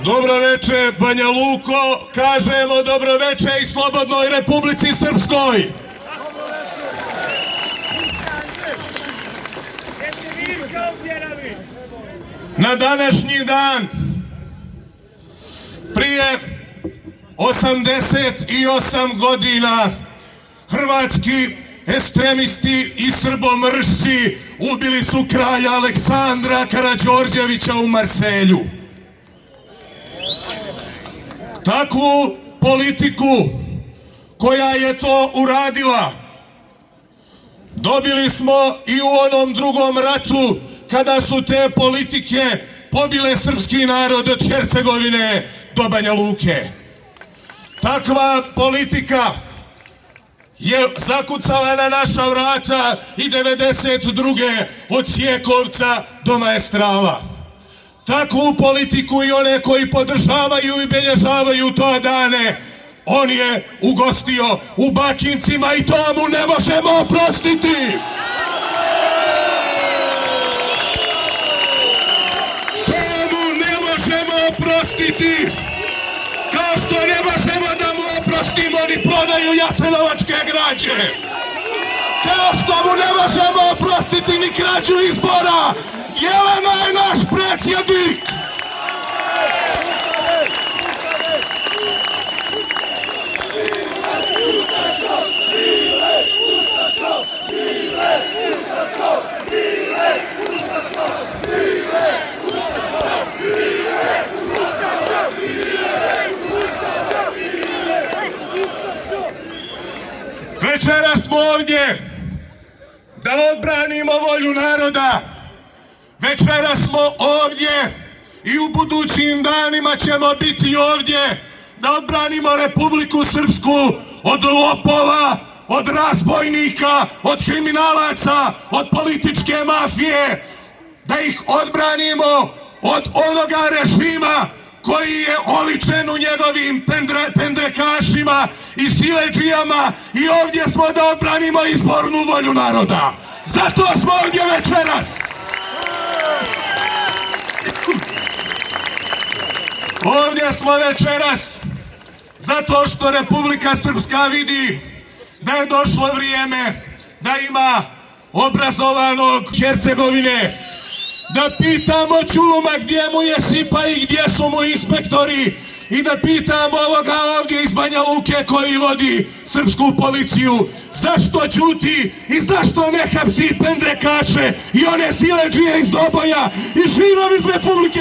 Dobro veče, Banja Luko, kažemo dobro veče i Slobodnoj Republici Srpskoj. Na današnji dan, prije 88 godina, hrvatski ekstremisti i srbomrsci ubili su kralja Aleksandra Karađorđevića u Marselju. Takvu politiku koja je to uradila dobili smo i u onom drugom ratu, kada su te politike pobile srpski narod od Hercegovine do Banja Luke. Takva politika je zakucala na naša vrata i 92. od Sjekovca do Maestrala. Takvu politiku i one koji podržavaju i belježavaju to dane, on je ugostio u Bakincima i to mu ne možemo oprostiti. To mu ne možemo oprostiti. Kao što ne možemo da mu oprostimo ni prodaju jasenovačke građe. Kao što mu ne možemo oprostiti ni krađu izbora. Jelena je naš predsjednik. Večeras smo ovdje da odbranimo volju naroda. Večeras smo ovdje i u budućim danima ćemo biti ovdje da odbranimo Republiku Srpsku od lopova, od razbojnika, od kriminalaca, od političke mafije, da ih odbranimo od onoga režima koji je oličen u njegovim pendrekašima i siledžijama, i ovdje smo da odbranimo izbornu volju naroda. Zato smo ovdje večeras. Ovdje smo večeras zato što Republika Srpska vidi da je došlo vrijeme da ima obrazovanog Hercegovine, da pitamo Ćuluma gdje mu je Sipa i gdje su mu inspektori, i da pitamo ovoga ovdje iz Banja Luke koji vodi srpsku policiju zašto ćuti i zašto ne hapsi pendrekaše i one siledžije iz Doboja i širom iz Republike